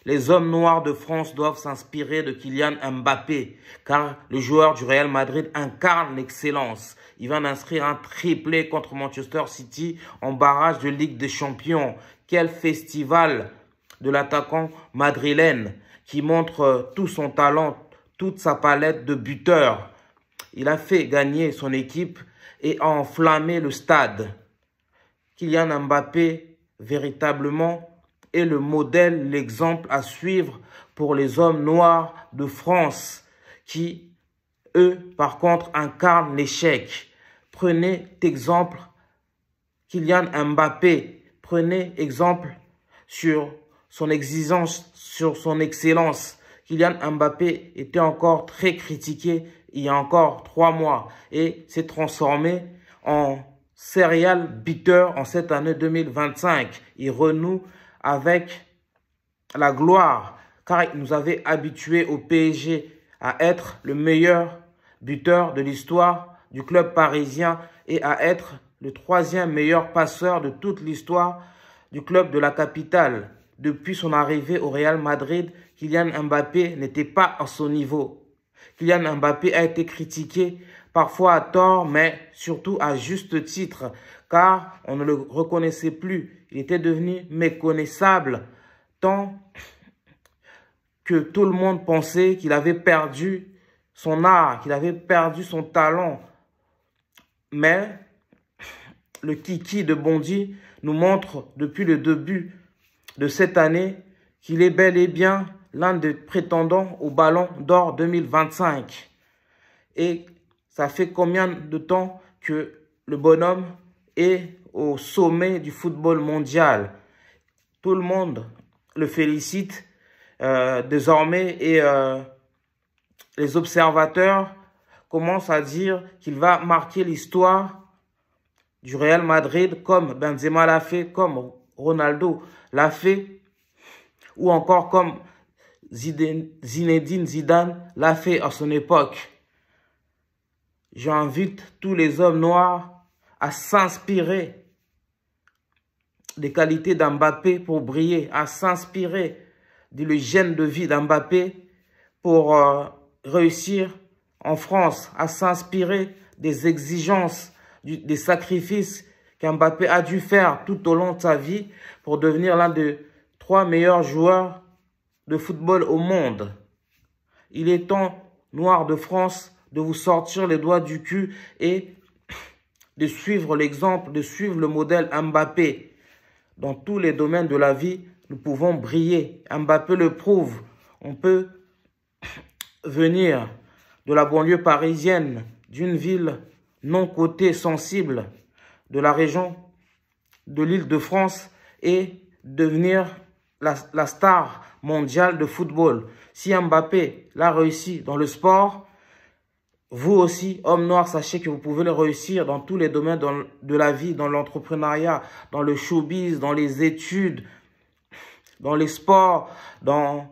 Les hommes noirs de France doivent s'inspirer de Kylian Mbappé, car le joueur du Real Madrid incarne l'excellence. Il vient d'inscrire un triplé contre Manchester City en barrage de Ligue des Champions. Quel festival de l'attaquant madrilène qui montre tout son talent, toute sa palette de buteurs. Il a fait gagner son équipe et a enflammé le stade. Kylian Mbappé, véritablement, est le modèle, l'exemple à suivre pour les hommes noirs de France qui, eux, par contre, incarnent l'échec. Prenez exemple Kylian Mbappé. Prenez exemple sur son exigence, sur son excellence. Kylian Mbappé était encore très critiqué il y a encore 3 mois et s'est transformé en serial beater en cette année 2025. Il renoue avec la gloire car il nous avait habitués au PSG à être le meilleur buteur de l'histoire du club parisien et à être le 3e meilleur passeur de toute l'histoire du club de la capitale. Depuis son arrivée au Real Madrid, Kylian Mbappé n'était pas à son niveau. Kylian Mbappé a été critiqué, parfois à tort, mais surtout à juste titre, car on ne le reconnaissait plus. Il était devenu méconnaissable, tant que tout le monde pensait qu'il avait perdu son art, qu'il avait perdu son talent. Mais le Kiki de Bondy nous montre depuis le début de cette année qu'il est bel et bien l'un des prétendants au Ballon d'Or 2025. Et ça fait combien de temps que le bonhomme est au sommet du football mondial? Tout le monde le félicite désormais et les observateurs commencent à dire qu'il va marquer l'histoire du Real Madrid comme Benzema l'a fait, comme Ronaldo l'a fait, ou encore comme Zinedine Zidane l'a fait à son époque. J'invite tous les hommes noirs à s'inspirer des qualités d'Mbappé pour briller, à s'inspirer du gène de vie d'Mbappé pour réussir en France, à s'inspirer des exigences, des sacrifices qu'Mbappé a dû faire tout au long de sa vie pour devenir l'un des 3 meilleurs joueurs de football au monde. Il est temps, Noirs de France, de vous sortir les doigts du cul et de suivre l'exemple, de suivre le modèle Mbappé. Dans tous les domaines de la vie, nous pouvons briller. Mbappé le prouve. On peut venir de la banlieue parisienne, d'une ville non cotée, sensible, de la région de l'Île-de-France et devenir la star mondiale de football. Si Mbappé l'a réussi dans le sport, vous aussi, hommes noirs, sachez que vous pouvez le réussir dans tous les domaines de la vie, dans l'entrepreneuriat, dans le showbiz, dans les études, dans les sports, dans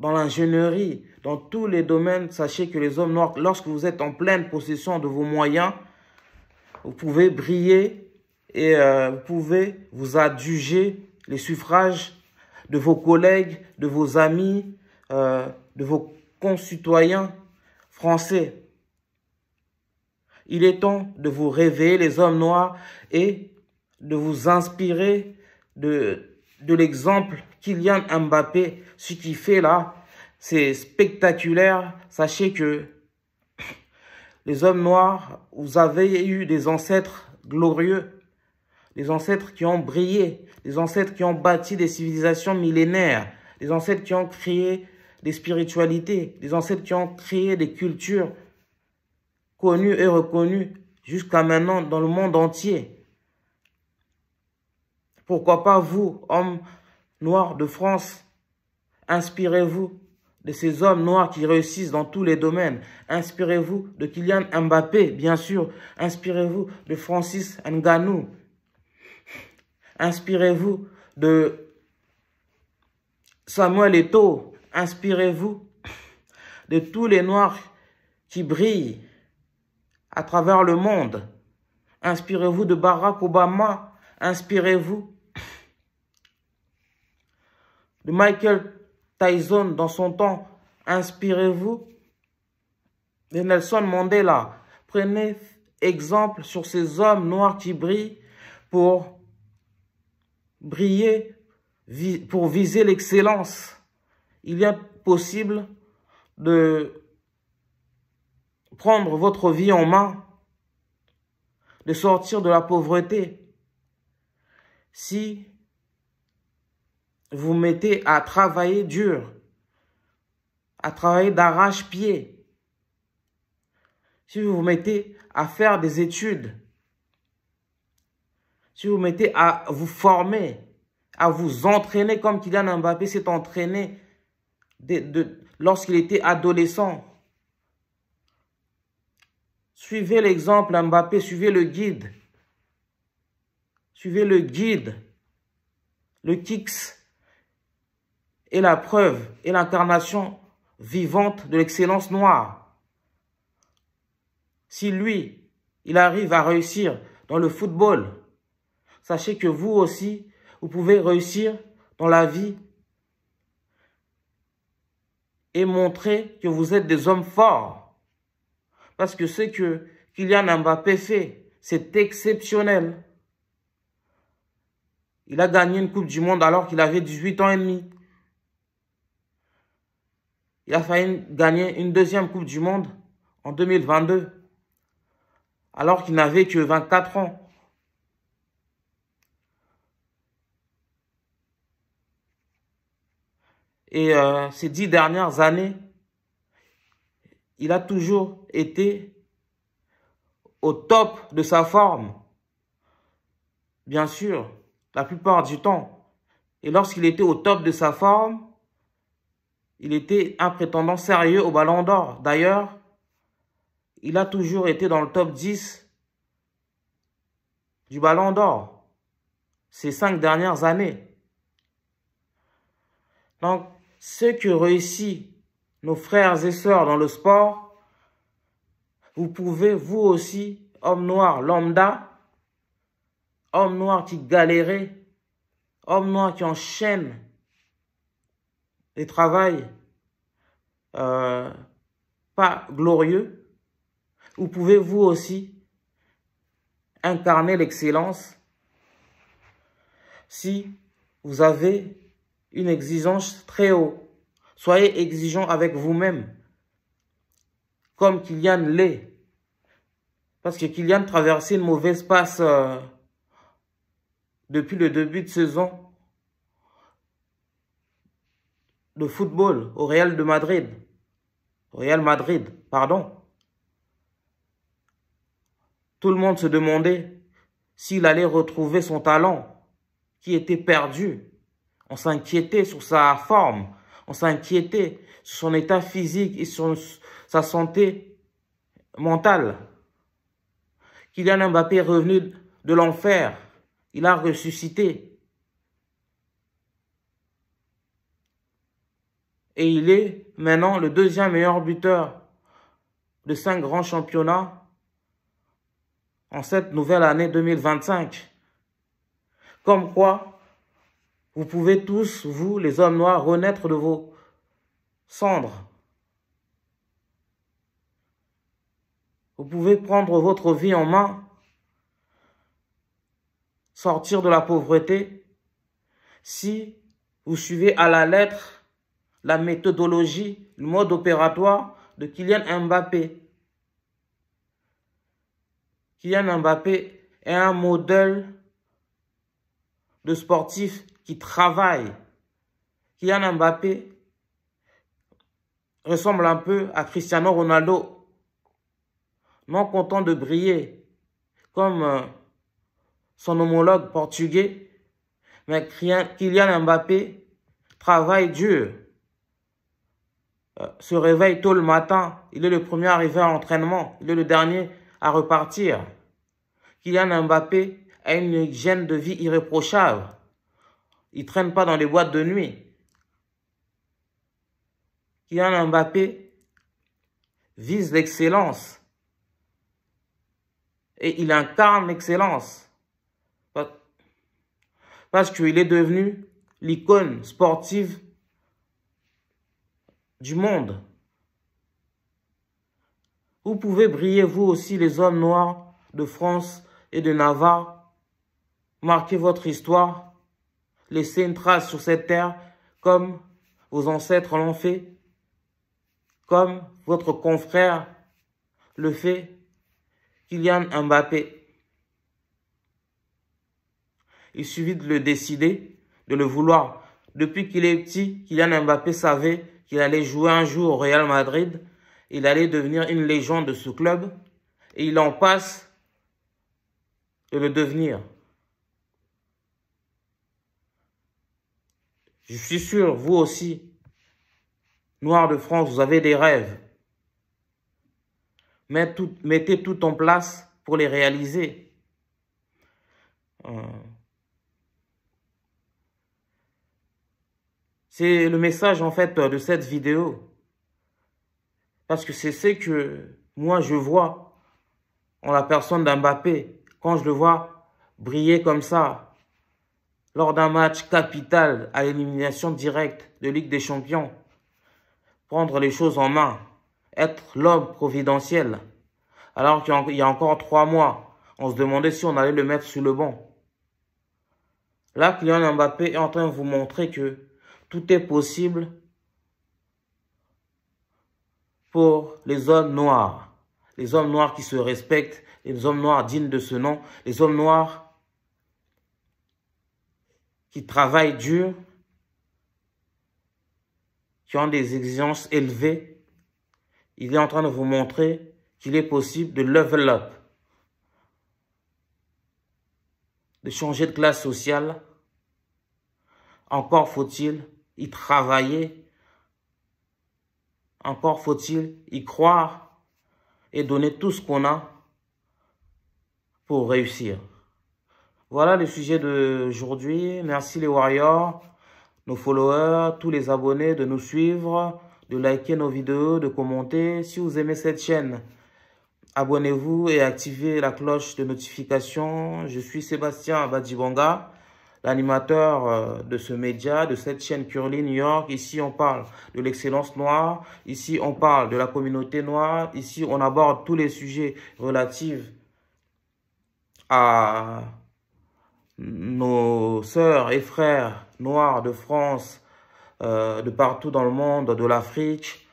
l'ingénierie, dans tous les domaines. Sachez que les hommes noirs, lorsque vous êtes en pleine possession de vos moyens, vous pouvez briller et vous pouvez vous adjuger les suffrages de vos collègues, de vos amis, de vos concitoyens français. Il est temps de vous réveiller, les hommes noirs, et de vous inspirer de l'exemple Kylian Mbappé. Ce qu'il fait là, c'est spectaculaire. Sachez que les hommes noirs, vous avez eu des ancêtres glorieux, des ancêtres qui ont brillé, des ancêtres qui ont bâti des civilisations millénaires, des ancêtres qui ont créé des spiritualités, des ancêtres qui ont créé des cultures connues et reconnues jusqu'à maintenant dans le monde entier. Pourquoi pas vous, hommes noirs de France, inspirez-vous de ces hommes noirs qui réussissent dans tous les domaines. Inspirez-vous de Kylian Mbappé, bien sûr. Inspirez-vous de Francis Ngannou. Inspirez-vous de Samuel Eto'o. Inspirez-vous de tous les noirs qui brillent à travers le monde. Inspirez-vous de Barack Obama. Inspirez-vous de Michael Tyson dans son temps. Inspirez-vous de Nelson Mandela. Prenez exemple sur ces hommes noirs qui brillent pour briller, pour viser l'excellence. Il est possible de prendre votre vie en main, de sortir de la pauvreté. Si vous mettez à travailler dur, à travailler d'arrache-pied, si vous vous mettez à faire des études, si vous mettez à vous former, à vous entraîner comme Kylian Mbappé s'est entraîné lorsqu'il était adolescent. Suivez l'exemple Mbappé, suivez le guide. Suivez le guide. Le Kicks est la preuve et l'incarnation vivante de l'excellence noire. Si lui, il arrive à réussir dans le football, sachez que vous aussi, vous pouvez réussir dans la vie et montrer que vous êtes des hommes forts. Parce que ce que Kylian Mbappé fait, c'est exceptionnel. Il a gagné une Coupe du Monde alors qu'il avait 18 ans et demi. Il a failli gagner une deuxième Coupe du Monde en 2022, alors qu'il n'avait que 24 ans. Et ces 10 dernières années, il a toujours été au top de sa forme. Bien sûr, la plupart du temps. Et lorsqu'il était au top de sa forme, il était un prétendant sérieux au Ballon d'Or. D'ailleurs, il a toujours été dans le top 10 du Ballon d'Or ces 5 dernières années. Donc, ce que réussissent nos frères et sœurs dans le sport, vous pouvez, vous aussi, homme noir lambda, homme noir qui galérait, homme noir qui enchaîne les travails pas glorieux, vous pouvez, vous aussi, incarner l'excellence si vous avez une exigence très haute. Soyez exigeant avec vous-même, comme Kylian l'est. Parce que Kylian traversait une mauvaise passe depuis le début de saison de football au Real de Madrid. Au Real Madrid, pardon. Tout le monde se demandait s'il allait retrouver son talent qui était perdu. On s'inquiétait sur sa forme. On s'inquiétait sur son état physique et sur sa santé mentale. Kylian Mbappé est revenu de l'enfer. Il a ressuscité. Et il est maintenant le deuxième meilleur buteur de 5 grands championnats en cette nouvelle année 2025. Comme quoi, vous pouvez tous, vous, les hommes noirs, renaître de vos cendres. Vous pouvez prendre votre vie en main, sortir de la pauvreté, si vous suivez à la lettre la méthodologie, le mode opératoire de Kylian Mbappé. Kylian Mbappé est un modèle de sportif qui travaille. Kylian Mbappé ressemble un peu à Cristiano Ronaldo, non content de briller comme son homologue portugais, mais Kylian Mbappé travaille dur, se réveille tôt le matin, il est le premier arrivé à l'entraînement, il est le dernier à repartir. Kylian Mbappé a une hygiène de vie irréprochable. Il ne traîne pas dans les boîtes de nuit. Kylian Mbappé vise l'excellence. Et il incarne l'excellence. Parce qu'il est devenu l'icône sportive du monde. Vous pouvez briller, vous aussi, les hommes noirs de France et de Navarre. Marquez votre histoire. Laissez une trace sur cette terre comme vos ancêtres l'ont fait. Comme votre confrère le fait, Kylian Mbappé. Il suffit de le décider, de le vouloir. Depuis qu'il est petit, Kylian Mbappé savait qu'il allait jouer un jour au Real Madrid. Il allait devenir une légende de ce club. Et il en passe de le devenir. Je suis sûr, vous aussi, Noirs de France, vous avez des rêves. Mettez tout en place pour les réaliser. C'est le message, en fait, de cette vidéo. Parce que c'est ce que moi, je vois en la personne d'Mbappé. Quand je le vois briller comme ça, lors d'un match capital à l'élimination directe de Ligue des Champions, prendre les choses en main, être l'homme providentiel. Alors qu'il y a encore 3 mois, on se demandait si on allait le mettre sur le banc. Là, Kylian Mbappé est en train de vous montrer que tout est possible pour les hommes noirs. Les hommes noirs qui se respectent, les hommes noirs dignes de ce nom, les hommes noirs qui travaillent dur, qui ont des exigences élevées. Il est en train de vous montrer qu'il est possible de level up, de changer de classe sociale. Encore faut-il y travailler. Encore faut-il y croire et donner tout ce qu'on a pour réussir. Voilà le sujet d'aujourd'hui. Merci les Warriors, nos followers, tous les abonnés de nous suivre, de liker nos vidéos, de commenter. Si vous aimez cette chaîne, abonnez-vous et activez la cloche de notification. Je suis Sébastien Badibanga, l'animateur de ce média, de cette chaîne Curly New York. Ici, on parle de l'excellence noire. Ici, on parle de la communauté noire. Ici, on aborde tous les sujets relatifs à nos sœurs et frères noirs de France, de partout dans le monde, de l'Afrique.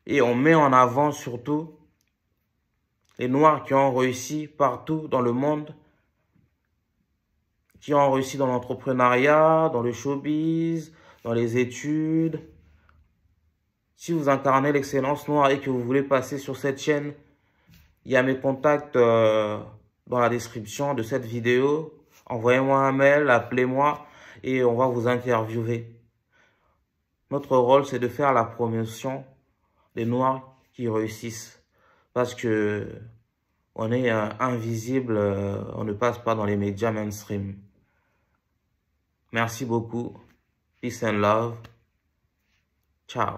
Et on met en avant surtout les noirs qui ont réussi partout dans le monde, qui ont réussi dans l'entrepreneuriat, dans le showbiz, dans les études. Si vous incarnez l'excellence noire et que vous voulez passer sur cette chaîne, il y a mes contacts dans la description de cette vidéo. Envoyez-moi un mail, appelez-moi et on va vous interviewer. Notre rôle, c'est de faire la promotion des Noirs qui réussissent. Parce que on est invisible, on ne passe pas dans les médias mainstream. Merci beaucoup. Peace and love. Ciao.